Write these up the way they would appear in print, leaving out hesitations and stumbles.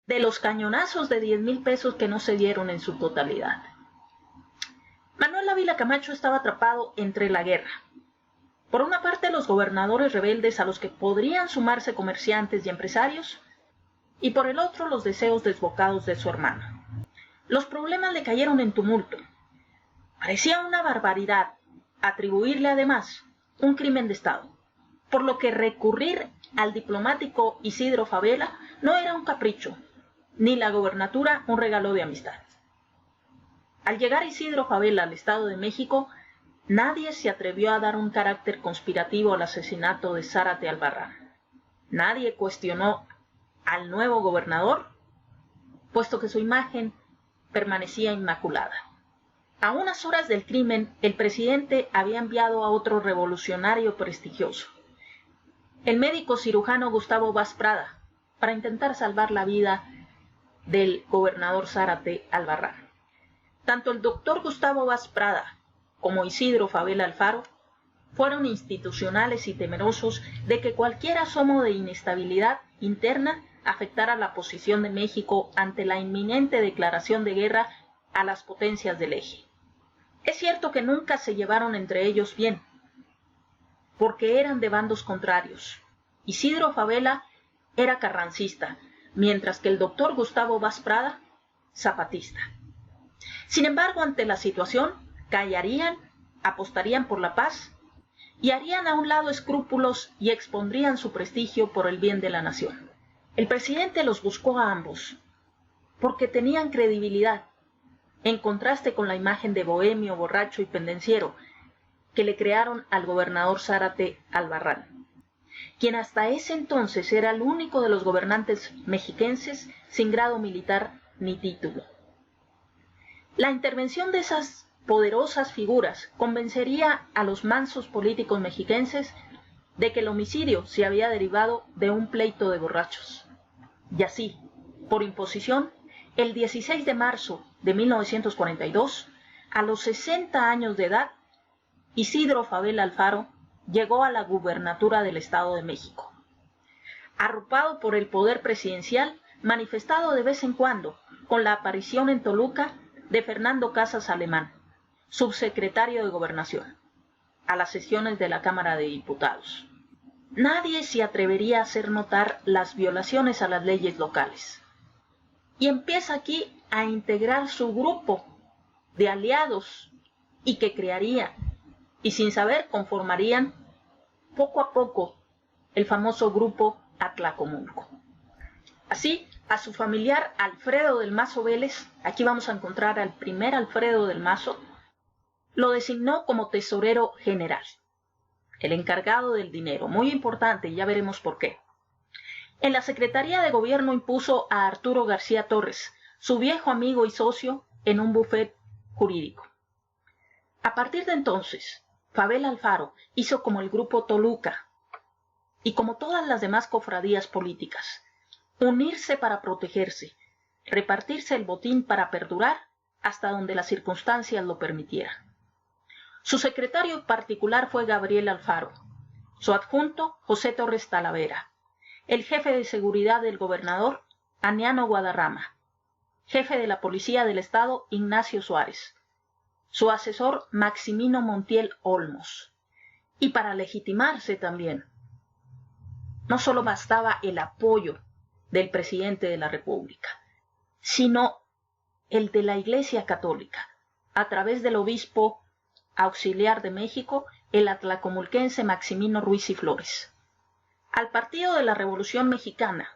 de los cañonazos de 10,000 pesos que no se dieron en su totalidad. Manuel Ávila Camacho estaba atrapado entre la guerra. Por una parte, los gobernadores rebeldes a los que podrían sumarse comerciantes y empresarios, y por el otro, los deseos desbocados de su hermano. Los problemas le cayeron en tumulto. Parecía una barbaridad atribuirle además un crimen de Estado, por lo que recurrir al diplomático Isidro Fabela no era un capricho, ni la gobernatura un regalo de amistad. Al llegar Isidro Fabela al Estado de México, nadie se atrevió a dar un carácter conspirativo al asesinato de Zárate Albarrán. Nadie cuestionó al nuevo gobernador, puesto que su imagen permanecía inmaculada. A unas horas del crimen, el presidente había enviado a otro revolucionario prestigioso, el médico cirujano Gustavo Vaz Prada, para intentar salvar la vida del gobernador Zárate Albarrán. Tanto el doctor Gustavo Vaz Prada como Isidro Fabela Alfaro fueron institucionales y temerosos de que cualquier asomo de inestabilidad interna afectara la posición de México ante la inminente declaración de guerra a las potencias del eje. Es cierto que nunca se llevaron entre ellos bien, porque eran de bandos contrarios. Isidro Fabela era carrancista, mientras que el doctor Gustavo Vaz Prada, zapatista. Sin embargo, ante la situación, callarían, apostarían por la paz y harían a un lado escrúpulos y expondrían su prestigio por el bien de la nación. El presidente los buscó a ambos, porque tenían credibilidad, en contraste con la imagen de bohemio, borracho y pendenciero que le crearon al gobernador Zárate Albarrán, quien hasta ese entonces era el único de los gobernantes mexiquenses sin grado militar ni título. La intervención de esas poderosas figuras convencería a los mansos políticos mexiquenses de que el homicidio se había derivado de un pleito de borrachos. Y así, por imposición, el 16 de marzo de 1942, a los 60 años de edad, Isidro Fabela Alfaro llegó a la gubernatura del Estado de México. Arropado por el poder presidencial, manifestado de vez en cuando con la aparición en Toluca de Fernando Casas Alemán, subsecretario de Gobernación, a las sesiones de la Cámara de Diputados. Nadie se atrevería a hacer notar las violaciones a las leyes locales. Y empieza aquí a integrar su grupo de aliados y que crearía, y sin saber conformarían, poco a poco, el famoso grupo Atlacomulco. Así, a su familiar Alfredo del Mazo Vélez, aquí vamos a encontrar al primer Alfredo del Mazo, lo designó como tesorero general, el encargado del dinero, muy importante, ya veremos por qué. En la Secretaría de Gobierno impuso a Arturo García Torres, su viejo amigo y socio, en un bufet jurídico. A partir de entonces, Fabela Alfaro hizo como el grupo Toluca y como todas las demás cofradías políticas, unirse para protegerse, repartirse el botín para perdurar hasta donde las circunstancias lo permitieran. Su secretario particular fue Gabriel Alfaro, su adjunto José Torres Talavera, el jefe de seguridad del gobernador Aniano Guadarrama, jefe de la Policía del Estado Ignacio Suárez, su asesor Maximino Montiel Olmos. Y para legitimarse también, no solo bastaba el apoyo del presidente de la República, sino el de la Iglesia Católica, a través del obispo auxiliar de México, el atlacomulquense Maximino Ruiz y Flores. Al Partido de la Revolución Mexicana,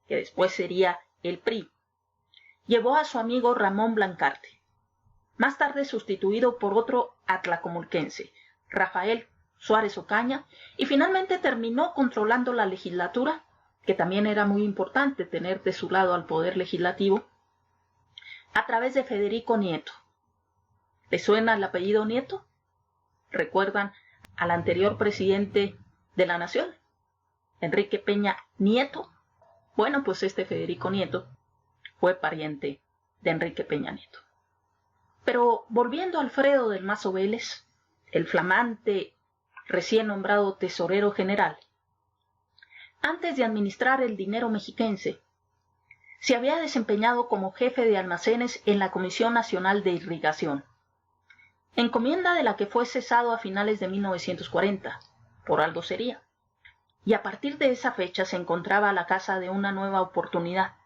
que después sería el PRI, llevó a su amigo Ramón Blancarte, más tarde sustituido por otro atlacomulquense, Rafael Suárez Ocaña, y finalmente terminó controlando la legislatura, que también era muy importante tener de su lado al poder legislativo, a través de Federico Nieto. ¿Les suena el apellido Nieto? ¿Recuerdan al anterior presidente de la nación, Enrique Peña Nieto? Bueno, pues este Federico Nieto fue pariente de Enrique Peña Nieto. Pero volviendo a Alfredo del Mazo Vélez, el flamante recién nombrado tesorero general, antes de administrar el dinero mexiquense, se había desempeñado como jefe de almacenes en la Comisión Nacional de Irrigación, encomienda de la que fue cesado a finales de 1940, por algo sería. Y a partir de esa fecha se encontraba a la caza de una nueva oportunidad,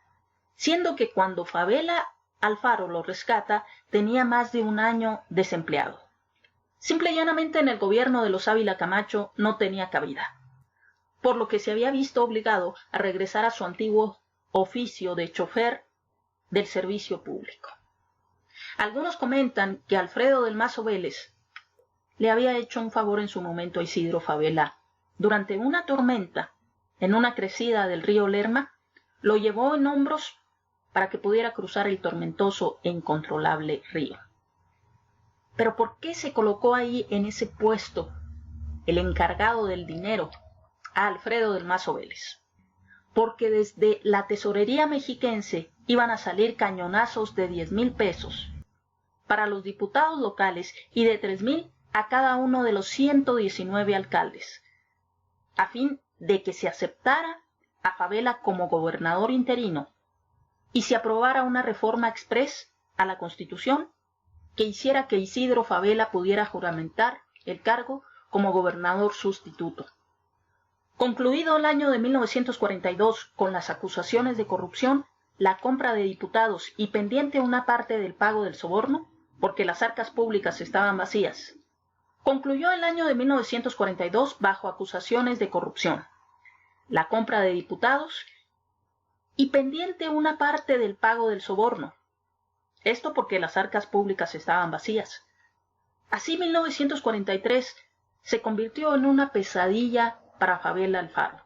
siendo que cuando Fabela Alfaro lo rescata tenía más de un año desempleado. Simple y llanamente en el gobierno de los Ávila Camacho no tenía cabida, por lo que se había visto obligado a regresar a su antiguo oficio de chofer del servicio público. Algunos comentan que Alfredo del Mazo Vélez le había hecho un favor en su momento a Isidro Fabela. Durante una tormenta, en una crecida del río Lerma, lo llevó en hombros para que pudiera cruzar el tormentoso e incontrolable río. Pero ¿por qué se colocó ahí en ese puesto el encargado del dinero a Alfredo del Mazo Vélez? Porque desde la tesorería mexiquense iban a salir cañonazos de 10,000 pesos para los diputados locales y de 3,000 a cada uno de los 119 alcaldes, a fin de que se aceptara a Fabela como gobernador interino y se aprobara una reforma exprés a la Constitución que hiciera que Isidro Fabela pudiera juramentar el cargo como gobernador sustituto. Concluido el año de 1942 con las acusaciones de corrupción, la compra de diputados y pendiente una parte del pago del soborno, porque las arcas públicas estaban vacías, concluyó el año de 1942 bajo acusaciones de corrupción, la compra de diputados y pendiente una parte del pago del soborno. Esto porque las arcas públicas estaban vacías. Así 1943 se convirtió en una pesadilla para Fabela Alfaro,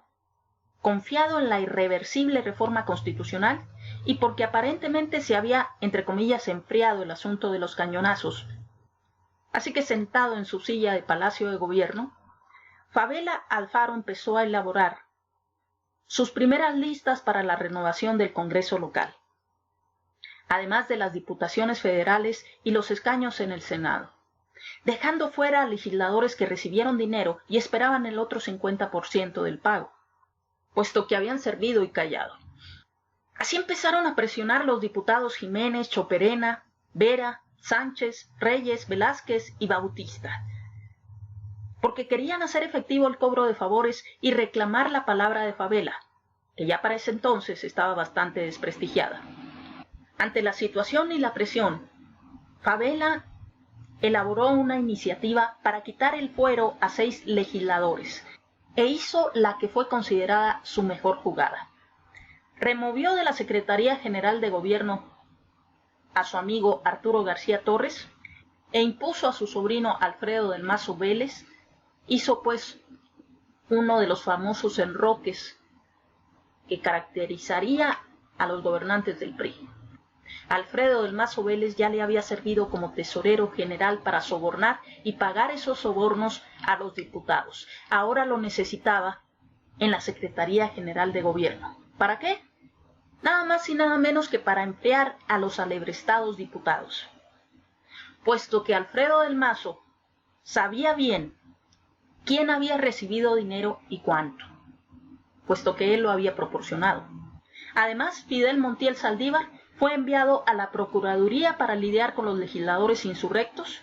confiado en la irreversible reforma constitucional y porque aparentemente se había, entre comillas, enfriado el asunto de los cañonazos. Así que sentado en su silla de Palacio de Gobierno, Fabela Alfaro empezó a elaborar sus primeras listas para la renovación del Congreso local, además de las diputaciones federales y los escaños en el Senado, dejando fuera a legisladores que recibieron dinero y esperaban el otro 50% del pago, puesto que habían servido y callado. Así empezaron a presionar los diputados Jiménez, Choperena, Vera, Sánchez, Reyes, Velázquez y Bautista, porque querían hacer efectivo el cobro de favores y reclamar la palabra de Fabela, que ya para ese entonces estaba bastante desprestigiada. Ante la situación y la presión, Fabela elaboró una iniciativa para quitar el fuero a 6 legisladores e hizo la que fue considerada su mejor jugada. Removió de la Secretaría General de Gobierno a su amigo Arturo García Torres e impuso a su sobrino Alfredo del Mazo Vélez. Hizo pues uno de los famosos enroques que caracterizaría a los gobernantes del PRI. Alfredo del Mazo Vélez ya le había servido como tesorero general para sobornar y pagar esos sobornos a los diputados. Ahora lo necesitaba en la Secretaría General de Gobierno. ¿Para qué? Nada más y nada menos que para emplear a los alebrestados diputados. Puesto que Alfredo del Mazo sabía bien quién había recibido dinero y cuánto, puesto que él lo había proporcionado. Además, Fidel Montiel Saldívar fue enviado a la Procuraduría para lidiar con los legisladores insurrectos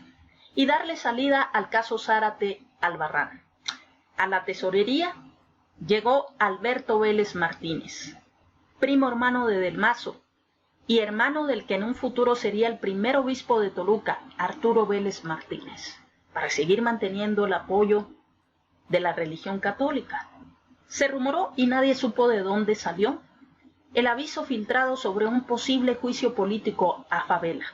y darle salida al caso Zárate Albarrán. A la tesorería llegó Alberto Vélez Martínez, primo hermano de Del Mazo y hermano del que en un futuro sería el primer obispo de Toluca, Arturo Vélez Martínez, para seguir manteniendo el apoyo de la religión católica. Se rumoró, y nadie supo de dónde salió, el aviso filtrado sobre un posible juicio político a Fabela,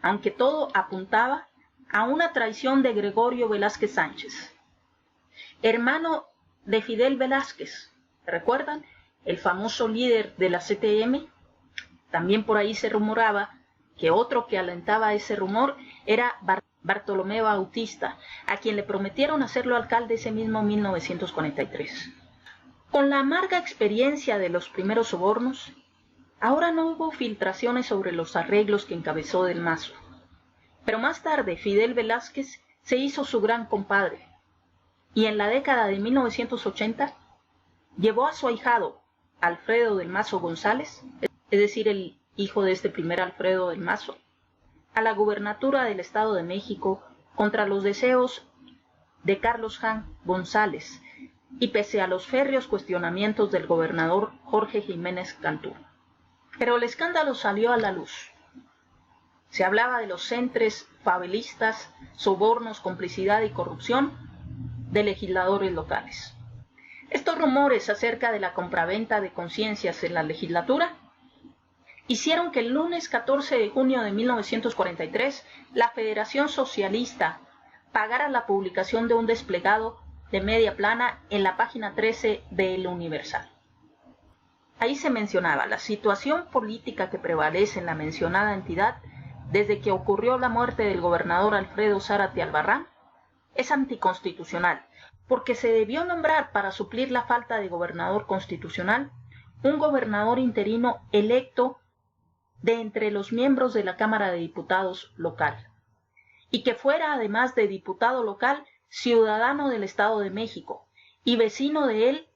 aunque todo apuntaba a una traición de Gregorio Velázquez Sánchez, hermano de Fidel Velázquez. ¿Recuerdan? El famoso líder de la CTM. También por ahí se rumoraba que otro que alentaba ese rumor era Bartolomé Bautista, a quien le prometieron hacerlo alcalde ese mismo 1943. Con la amarga experiencia de los primeros sobornos, ahora no hubo filtraciones sobre los arreglos que encabezó Del Mazo. Pero más tarde Fidel Velázquez se hizo su gran compadre, y en la década de 1980 llevó a su ahijado, Alfredo del Mazo González, es decir, el hijo de este primer Alfredo del Mazo, a la gubernatura del Estado de México contra los deseos de Carlos Jan González y pese a los férreos cuestionamientos del gobernador Jorge Jiménez Cantú. Pero el escándalo salió a la luz. Se hablaba de los centres favelistas, sobornos, complicidad y corrupción de legisladores locales. Estos rumores acerca de la compraventa de conciencias en la legislatura hicieron que el lunes 14 de junio de 1943 la Federación Socialista pagara la publicación de un desplegado de media plana en la página 13 de El Universal. Ahí se mencionaba la situación política que prevalece en la mencionada entidad desde que ocurrió la muerte del gobernador Alfredo Zárate Albarrán es anticonstitucional, porque se debió nombrar para suplir la falta de gobernador constitucional un gobernador interino electo de entre los miembros de la Cámara de Diputados local, y que fuera además de diputado local, ciudadano del Estado de México y vecino de él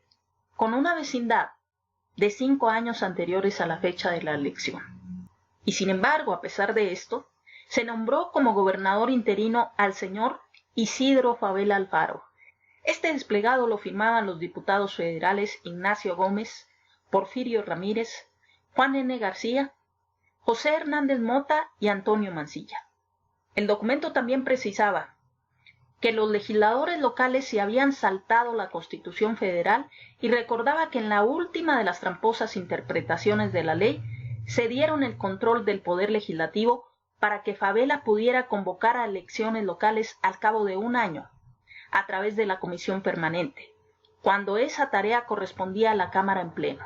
con una vecindad de 5 años anteriores a la fecha de la elección. Y sin embargo, a pesar de esto, se nombró como gobernador interino al señor Isidro Fabela Alfaro. Este desplegado lo firmaban los diputados federales Ignacio Gómez, Porfirio Ramírez, Juan N. García, José Hernández Mota y Antonio Mancilla. El documento también precisaba que los legisladores locales se habían saltado la Constitución Federal y recordaba que en la última de las tramposas interpretaciones de la ley se dieron el control del Poder Legislativo para que Fabela pudiera convocar a elecciones locales al cabo de 1 año, a través de la Comisión Permanente, cuando esa tarea correspondía a la Cámara en pleno.